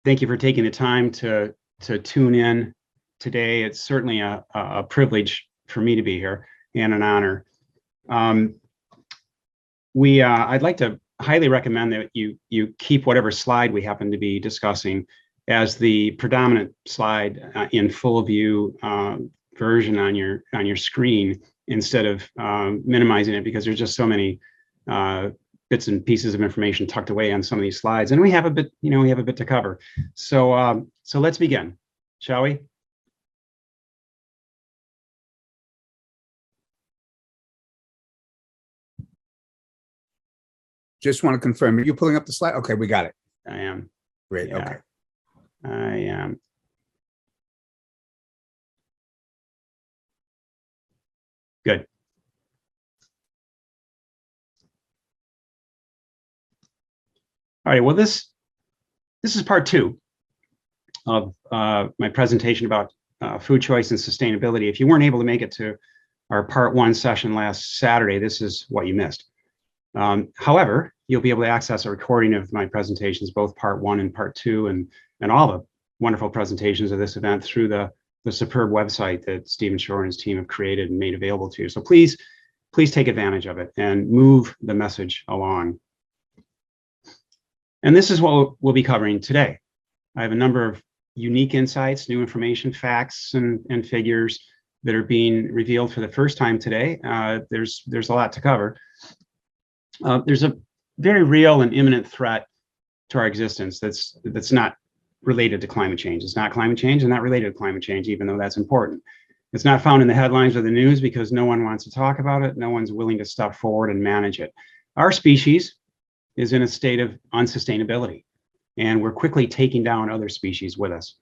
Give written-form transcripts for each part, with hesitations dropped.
Thank you for taking the time to tune in today. It's certainly a privilege for me to be here and an honor. Um, I'd like to highly recommend that you keep whatever slide we happen to be discussing as the predominant slide in full view version on your screen instead of minimizing it, because there's just so many bits and pieces of information tucked away on some of these slides, and we have a bit to cover. So let's begin, shall we? Just want to confirm, are you pulling up the slide? Okay, we got it. I am. Great. Yeah, okay. I am. Good. All right, well, this is part 2 of my presentation about food choice and sustainability. If you weren't able to make it to our part 1 session last Saturday, this is what you missed. However, you'll be able to access a recording of my presentations, both part 1 and part 2, and all the wonderful presentations of this event through the superb website that Stephen Shore and his team have created and made available to you. So please take advantage of it and move the message along. And this is what we'll be covering today. I have a number of unique insights, new information, facts, and figures that are being revealed for the first time today. There's a lot to cover. There's a very real and imminent threat to our existence that's not related to climate change. It's not climate change and not related to climate change, even though that's important. It's not found in the headlines or the news because no one wants to talk about it. No one's willing to step forward and manage it. Our species is in a state of unsustainability, and we're quickly taking down other species with us.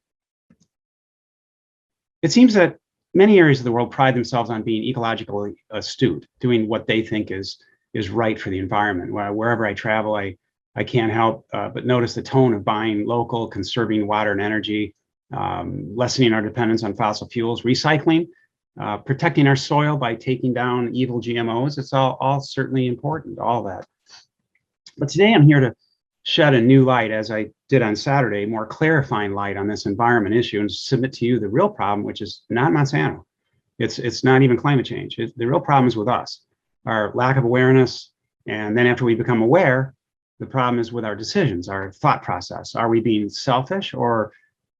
It seems that many areas of the world pride themselves on being ecologically astute, doing what they think is right for the environment. Wherever I travel, I can't help but notice the tone of buying local, conserving water and energy, lessening our dependence on fossil fuels, recycling, protecting our soil by taking down evil GMOs. It's all certainly important, all that. But today I'm here to shed a new light, as I did on Saturday, more clarifying light on this environment issue, and submit to you the real problem, which is not Monsanto. It's not even climate change. The real problem is with us, our lack of awareness. And then after we become aware, the problem is with our decisions, our thought process. Are we being selfish or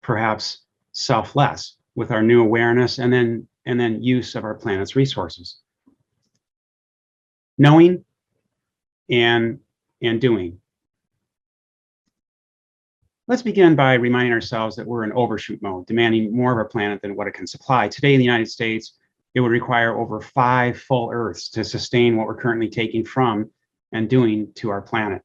perhaps selfless with our new awareness and then use of our planet's resources? Knowing and doing. Let's begin by reminding ourselves that we're in overshoot mode, demanding more of our planet than what it can supply. Today in the United States, it would require over 5 full Earths to sustain what we're currently taking from and doing to our planet.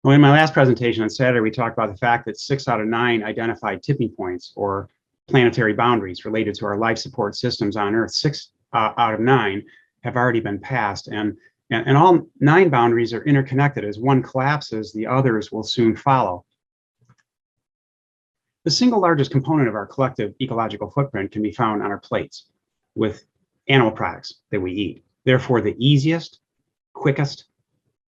Well, in my last presentation on Saturday, we talked about the fact that 6 out of 9 identified tipping points or planetary boundaries related to our life support systems on Earth. 6 out of 9 have already been passed, and all 9 boundaries are interconnected. As one collapses, the others will soon follow. The single largest component of our collective ecological footprint can be found on our plates with animal products that we eat. Therefore, the easiest, quickest,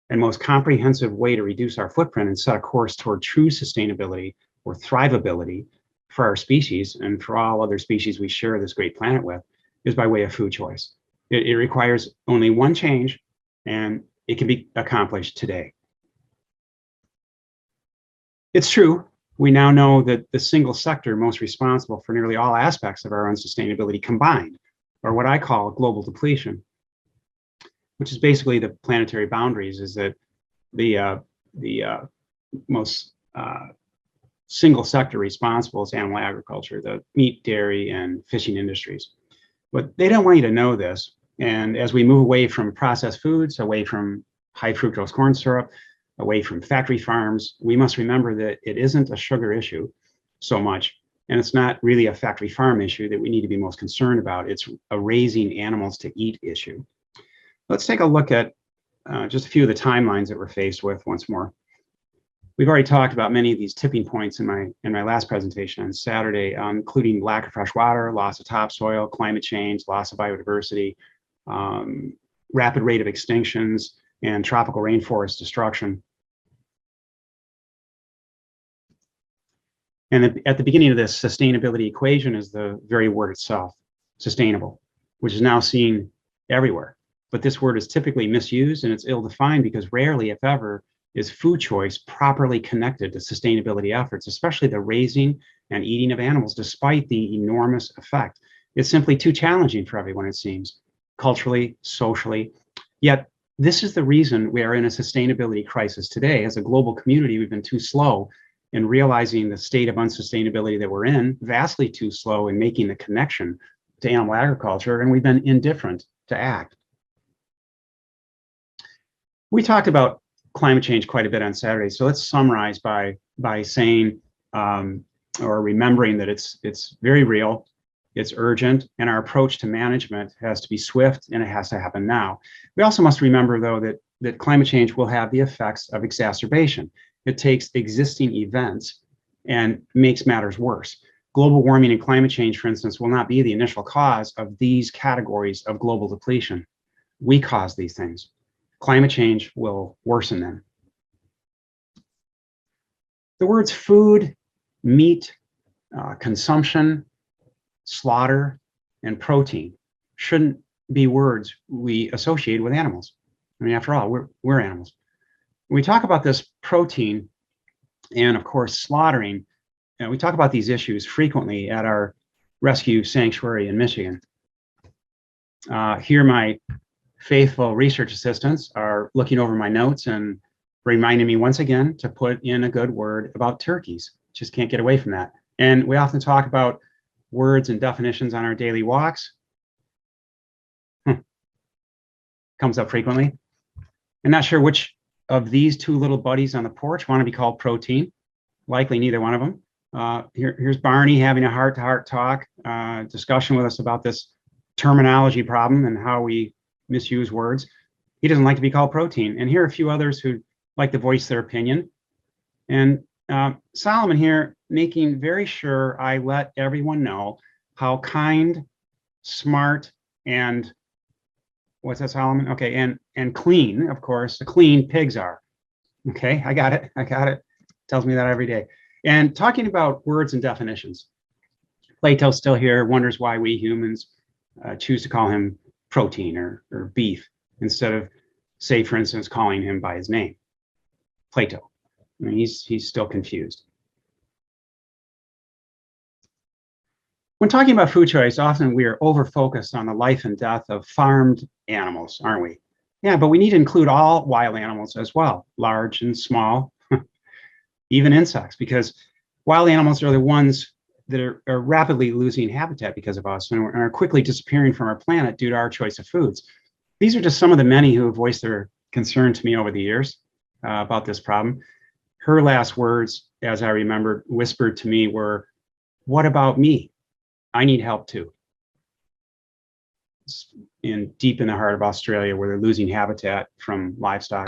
and most comprehensive way to reduce our footprint and set a course toward true sustainability or thrivability for our species and for all other species we share this great planet with is by way of food choice. It requires only one change, and it can be accomplished today. It's true, we now know that the single sector most responsible for nearly all aspects of our unsustainability combined, or what I call global depletion, which is basically the planetary boundaries, is that the most single sector responsible is animal agriculture, the meat, dairy, and fishing industries. But they don't want you to know this. And as we move away from processed foods, away from high fructose corn syrup, away from factory farms, we must remember that it isn't a sugar issue so much, and it's not really a factory farm issue that we need to be most concerned about. It's a raising animals to eat issue. Let's take a look at just a few of the timelines that we're faced with once more. We've already talked about many of these tipping points in my last presentation on Saturday, including lack of fresh water, loss of topsoil, climate change, loss of biodiversity, rapid rate of extinctions, and tropical rainforest destruction. And at the beginning of this sustainability equation is the very word itself, sustainable, which is now seen everywhere. But this word is typically misused and it's ill-defined because rarely, if ever, is food choice properly connected to sustainability efforts, especially the raising and eating of animals, despite the enormous effect. It's simply too challenging for everyone, it seems, culturally, socially. Yet, this is the reason we are in a sustainability crisis today. As a global community, we've been too slow in realizing the state of unsustainability that we're in, vastly too slow in making the connection to animal agriculture, and we've been indifferent to act. We talked about climate change quite a bit on Saturday, so let's summarize by saying or remembering that it's very real, it's urgent, and our approach to management has to be swift and it has to happen now. We also must remember, though, that climate change will have the effects of exacerbation. It takes existing events and makes matters worse. Global warming and climate change, for instance, will not be the initial cause of these categories of global depletion. We cause these things. Climate change will worsen them. The words food, meat, consumption, slaughter, and protein shouldn't be words we associate with animals. I mean, after all, we're animals. When we talk about this protein and, of course, slaughtering, we talk about these issues frequently at our rescue sanctuary in Michigan. Here, my faithful research assistants are looking over my notes and reminding me once again to put in a good word about turkeys. Just can't get away from that. And we often talk about words and definitions on our daily walks. Comes up frequently. I'm not sure which of these two little buddies on the porch want to be called protein. Likely neither one of them. Here's Barney having a heart-to-heart talk, discussion with us about this terminology problem and how we misuse words. He doesn't like to be called protein. And here are a few others who like to voice their opinion. And Solomon here making very sure I let everyone know how kind, smart, and what's that, Solomon? Okay, and clean, of course, the clean pigs are. Okay, I got it. Tells me that every day. And talking about words and definitions. Plato's still here, wonders why we humans choose to call him protein or beef instead of, say, for instance, calling him by his name, Plato. I mean, he's still confused. When talking about food choice, often we are over-focused on the life and death of farmed animals, aren't we? Yeah, but we need to include all wild animals as well, large and small, even insects, because wild animals are the ones that are rapidly losing habitat because of us and are quickly disappearing from our planet due to our choice of foods. These are just some of the many who have voiced their concern to me over the years about this problem. Her last words, as I remembered, whispered to me were, "What about me? I need help too." Deep in the heart of Australia, where they're losing habitat from livestock.